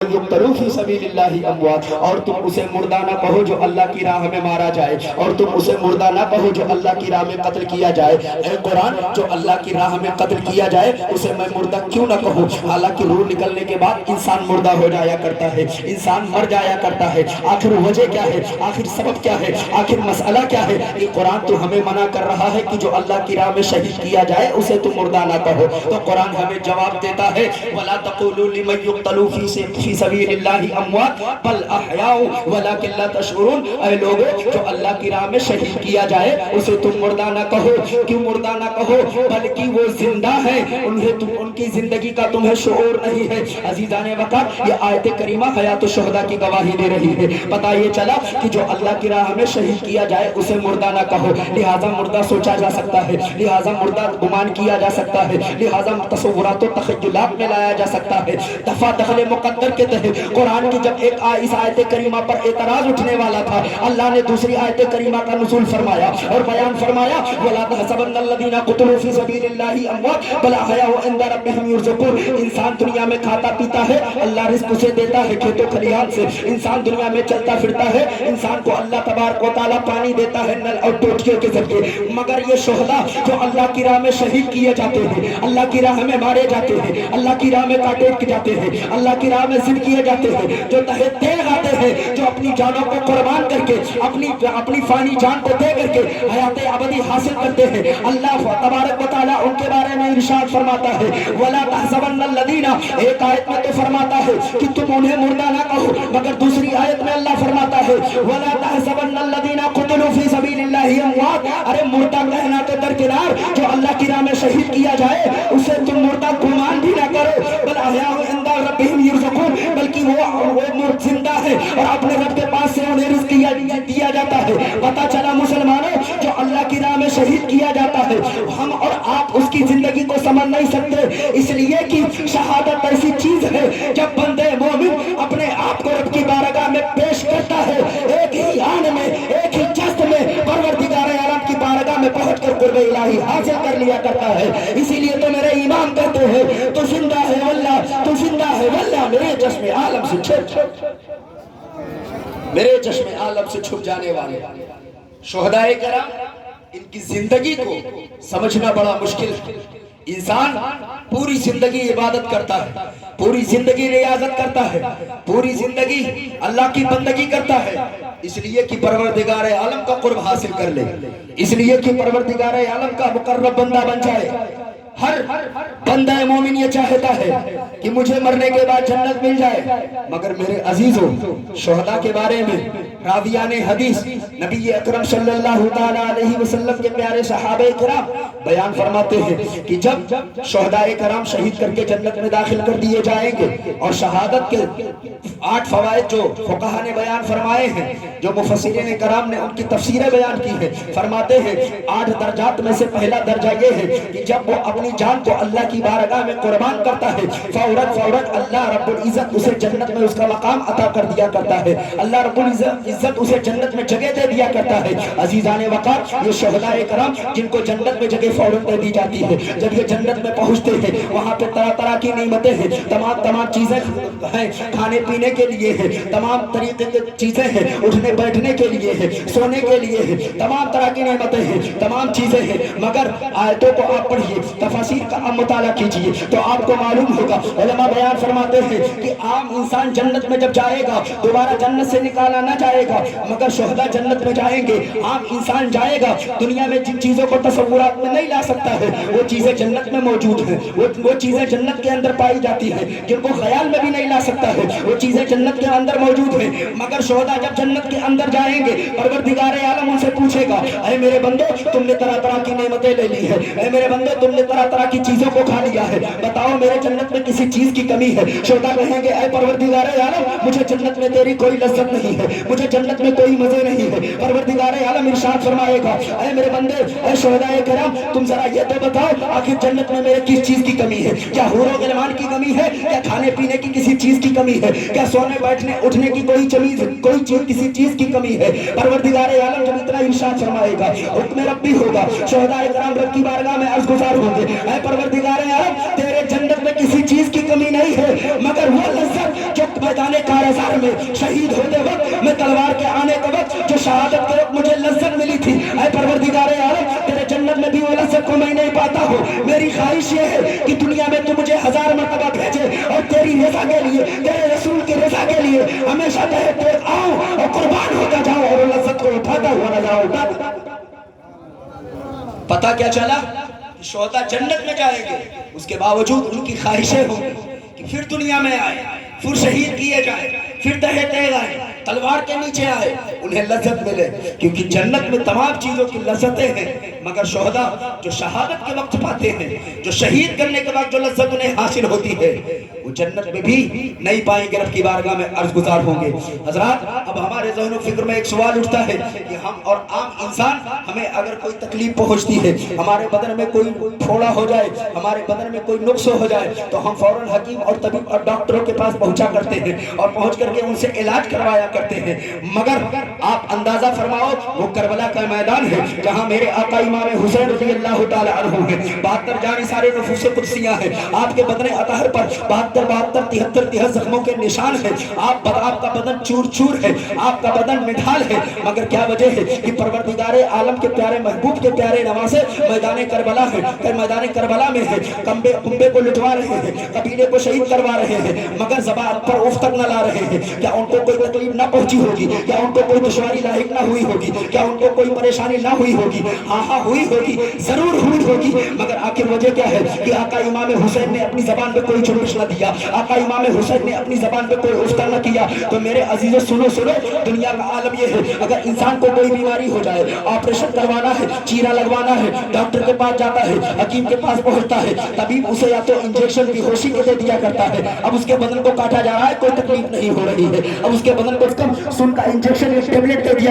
युक्तलू फी सबीलिल्लाहि अमवात, और तुम उसे मुर्दा ना कहो जो अल्लाह की राह में मारा जाए, और तुम उसे मुर्दा ना कहो जो अल्लाह की राह में कत्ल किया जाए। ऐ कुरान, जो अल्लाह की राह में कत्ल किया जाए उसे मैं मुर्दा क्यों ना कहूँ? हालांकि रूह निकलने के बाद इंसान मुर्दा हो जाया करता है, इंसान मर जाया करता है। आखिर वजह क्या है, आखिर सबब क्या है, आखिर मसला क्या है? ये कुरान तो हमें मना कर रहा है कि जो अल्लाह की राह में शहीद किया जाए उसे तुम मुर्दा ना कहो। तो कुरान हमें जवाब देता है, वला तक़ूलू लिमन युक़्तलू फी सबीलिल्लाहि अमवात बल अहयाउ वलाकिन ला तशऊरून। ऐ लोगों, जो अल्लाह की राह में शहीद किया जाए उसे तुम मुर्दा ना कहो। क्यों मुर्दा ना कहो? बल्कि वो जिंदा है, उन्हें तुम उनकी जिंदगी का तुम्हें शऊर नहीं है। अजीजाने वक़्त ये आयत करीमा हयात शुहदा की गवाही दे रही है। पता ये चला कि जो अल्लाह की राह में शहीद किया जाए उसे मुर्दा ना कहो। लिहाजा मुर्दा सोचा जा सकता है, लिहाजा मुर्दा गुमान किया जा सकता है, लिहाजा तसव्वुरात व तख़य्युलात में लाया जा सकता है। दफा दखल मुक़द्दर के तहत कुरान की जब इस आयत करीमा पर एतराज उठने वाला था, अल्लाह ने दूसरी आयत करीमा का नुज़ूल फरमाया और बयान फरमाया, वला तहसबन्नल्लज़ीना क़ुतिलू फ़ी सबीलिल्लाहि अमवात बल अहयाउ इंदा रब्बिहिम युरज़क़ून। इंसान दुनिया में खाता पीता है, अल्लाह रिज़्क़ उसे देता है खेतों खलिहान से। इंसान दुनिया में चलता फिरता है, इंसान को अल्लाह तबारक व तआला पानी देता है नल और टोटियों के जरिए। मगर ये शुहदा जो अल्लाह की राह में शहीद किए जाते हैं, अल्लाह की राह में मारे जाते हैं, अल्लाह की राह में काटे जाते हैं, अल्लाह की राह में ज़िद किए जाते हैं, जो तहे तेग आते हैं, जो अपनी जानों को कुर्बान करके अपनी फानी जान को दे करके हयात अबदी हासिल करते हैं, अल्लाह तबारक व तआला उनके बारे में इरशाद फरमाता है, वला तहसबन्नल्लज़ीना। एक आयत में तो फरमाता है कि तुम उन्हें मुर्दा ना कहो, मगर दूसरी आयत में अल्लाह फरमाता है, वला तहसबन्नल्लज़ीना क़ुतिलू फ़ी सबीलिल्लाहि अमवात। अरे मुर्दा कहना तो दरकिनार, जो अल्लाह की राह में शहीद किया जाए उसे तुम मुर्दा गुमान भी ना करो, बल अहयाउ इंदा रब्बिहिम युरज़क़ून। बल्कि वो जिंदा है और अपने रब के पास से उन्हें रिज़्क़ दिया जाता है। पता चला मुसलमानों, जो अल्लाह की राह में शहीद किया जाता है, हम और आप उसकी जिंदगी को समझ नहीं सकते, इसलिए कि शहादत ऐसी चीज है जब बंदे मोमिन अपने आप को रब की बारगाह में पेश करता है, एक ही आन में, एक ही जस्त में परवरदिगार आलम की बारगाह में पहुंचकर कुर्बे इलाही हासिल कर लिया करता है। इसीलिए तो मेरे इमाम कहते हैं, तू जिंदा है वल्लाह, तू जिंदा है वल्लाह, मेरे चश्मे आलम से मेरे चश्मे आलम से छुप जाने वाले शुहदाए कराम, इनकी जिंदगी को समझना बड़ा मुश्किल है। इंसान पूरी जिंदगी इबादत करता है, पूरी जिंदगी रियाजत करता है, पूरी जिंदगी अल्लाह की बंदगी करता है, इसलिए कि परवरदिगार आलम का कुर्ब हासिल कर ले, इसलिए कि परवरदिगार आलम का मुकर्रब बंदा बन जाए। हर बंदा मोमिन ये चाहता है कि मुझे मरने के बाद जन्नत मिल जाए। मगर मेरे अजीजों, शुहदा के बारे में रावियाने हदीस नबी अकरम सल्लल्लाहु तआला अलैहि वसल्लम के प्यारे सहाबे किराम बयान फरमाते हैं कि जब शुहदाए कराम शहीद करके जन्नत में दाखिल कर दिए जाएंगे, और शहादत के 8 फवाइद जो फुक़हा ने बयान फरमाए हैं, जो मुफस्सिरीन कराम ने उनकी तफसीरें बयान की है, फरमाते हैं 8 दर्जात में से पहला दर्जा ये है कि जब वो अपनी जान को अल्लाह की बारगाह में कुर्बान करता है, फौरन अल्लाह रब्बुल इज्जत उसे जन्नत में उसका मकाम अता कर दिया करता है, अल्लाह रब्बुल इज्जत उसे जन्नत में जगह दे दिया करता है। अजीजाने वक़ात, ये शुहदाए कराम जिनको जन्नत में जगह फौरन दे दी जाती है, जब ये जन्नत में पहुंचते हैं वहां पे तरह तरह की नेमतें हैं, तमाम चीजें हैं, खाने पीने के लिए है, तमाम तरीके की चीजें हैं, उठने बैठने के लिए है, सोने के लिए है, तमाम तरह की नेमतें हैं, तमाम चीजें हैं। मगर आयतों को आप पढ़िए, तफसीर का आप मुताला कीजिए तो आपको मालूम होगा, उलमा बयान फरमाते हैं कि आम इंसान जन्नत में जब जाएगा दोबारा जन्नत से निकाला ना जाएगा, मगर शुहदा जन्नत में जाएंगे। आम इंसान जाएगा, दुनिया में जिन चीजों को तसव्वुरात में नहीं ला सकता है वो चीजें जन्नत में मौजूद हैं, वो चीजें जन्नत के अंदर पाई जाती है जिनको ख्याल में भी नहीं ला सकता है, वो चीजें जन्नत के अंदर मौजूद हैं। मगर शुहदा जब जन्नत के अंदर जाएंगे, परवरदिगार आलम उनसे पूछेगा, ऐ मेरे बंदो, तुमने तरह तरह की नेमतें ले ली है, ऐ मेरे बंदो, तुमने तरह तरह की चीजों को खा लिया है, बताओ मेरे जन्नत में किसी चीज की कमी है? शुहदा कहेंगे, ऐ परवरदिगार आलम, मुझे जन्नत में तेरी कोई लज्जत नहीं है, मुझे जन्नत में कोई मजे नहीं है। परवरदिगार आलम इरशाद फरमाएगा, ऐ मेरे बंदे, ऐ शुहदाए कराम, तुम जरा ये तो बताओ आखिर जन्नत में मेरे किस चीज की कमी है? क्या हूर व गिलमान की कमी है? क्या खाने पीने की किसी चीज की कमी है? क्या सोने बैठने उठने की कोई चीज किसी चीज की कमी है? परवरदिगार आलम जब इतना इरशाद फरमाएगा, हुक्म रब्बी होगा, शुहदाए कराम रब की बारगाह में अर्ज़ गुज़ार होंगे, ऐ परवरदिगार आलम, तेरे जन्नत में किसी चीज की कमी नहीं है, मगर वो लज्जत जो وقت میدان کارزار میں شہید ہوتے وقت میں تلوار کے آنے کے وقت جو شہادت کے وقت مجھے لذت ملی تھی، اے پروردگار عالم تیرے جنت میں بھی وہ لذت کو میں نہیں پاتا ہوں۔ میری خواہش یہ ہے کہ دنیا میں تو مجھے 1000 مرتبہ بھیجے اور تیری رضا کے لیے، تیرے رسول کی رضا کے لیے ہمیشہ تیرے پیٹ آؤں اور قربان ہوتا جاؤں اور لذت کو اٹھاتا ہوا نظر آؤں۔ پتہ کیا چلا کہ شہداء جنت میں جائیں گے، اس کے باوجود ان کی خواہشیں ہوں گی کہ پھر دنیا میں آئے، پھر شہید کیے جائیں، پھر تہے تیغ آئے، تلوار کے نیچے آئے، انہیں لذت ملے، کیونکہ جنت میں تمام چیزوں کی لذتیں ہیں، مگر شہداء جو شہادت کے وقت پاتے ہیں، جو شہید کرنے کے وقت جو لذت انہیں حاصل ہوتی ہے، وہ جنت میں بھی نہیں پائیں گے، رب کی بارگاہ میں عرض گزار ہوں گے۔ حضرات اب ہمارے ذہن و فکر میں ایک سوال اٹھتا ہے کہ ہم اور عام انسان، ہمیں اگر کوئی تکلیف پہنچتی ہے، ہمارے بدن میں کوئی پھوڑا ہو جائے، ہمارے بدن میں کوئی نقص ہو جائے، تو ہم فوراً حکیم اور طبیب اور ڈاکٹروں کے پاس پہنچا کرتے ہیں اور پہنچ کر کے ان سے علاج کروایا کرتے ہیں، مگر آپ اندازہ فرماؤ وہ کربلا کا میدان ہے جہاں میرے آقا امام حسین رضی اللہ تعالی عنہ ہے، 72 جان سارے نفوس قدسیاں ہیں، آپ کے بدن اطہر پر 72 73 زخموں کے نشان ہیں، آپ کا بدن چور چور ہے، آپ کا بدن نڈھال ہے، مگر کیا وجہ ہے کہ پروردگار عالم کے پیارے محبوب کے پیارے نواسے میدان کربلا ہے، میدان کربلا میں ہے، کنبے کو لٹوا رہے ہیں، قبیلے کو شہید کروا رہے ہیں، مگر زبان پر اف تک نہ لا رہے ہیں۔ کیا ان کو کوئی تکلیف نہ پہنچی ہوگی؟ کیا ان کو کوئی دشواری لاحق نہ ہوئی ہوگی؟ کیا ان کو کوئی پریشانی نہ ہوئی ہوگی؟ ہاں ہاں ہوئی ہوگی، ضرور ہوئی ہوگی، مگر آخر وجہ کیا ہے کہ آقا امام حسین نے اپنی زبان پہ کوئی جنبش نہ دیا، آقا امام حسین نے اپنی زبان پہ کوئی افتر نہ کیا۔ تو میرے عزیزو سنو دنیا کا عالم یہ ہے، اگر انسان کو کوئی بیماری ہو جائے، آپریشن کروانا ہے، چیرا لگوانا ہے، ڈاکٹر کے پاس جاتا ہے، حکیم کے پاس پہنچتا ہے، طبیب اسے یا تو انجیکشن بھی ہوشی کے دے دیا کرتا ہے، اب اس کے بدن کو کاٹا جا رہا ہے، کوئی تکلیف نہیں ہو رہی ہے، اب اس کے بدن کو کم سن کا انجیکشن ایک ٹیبلٹ دے دیا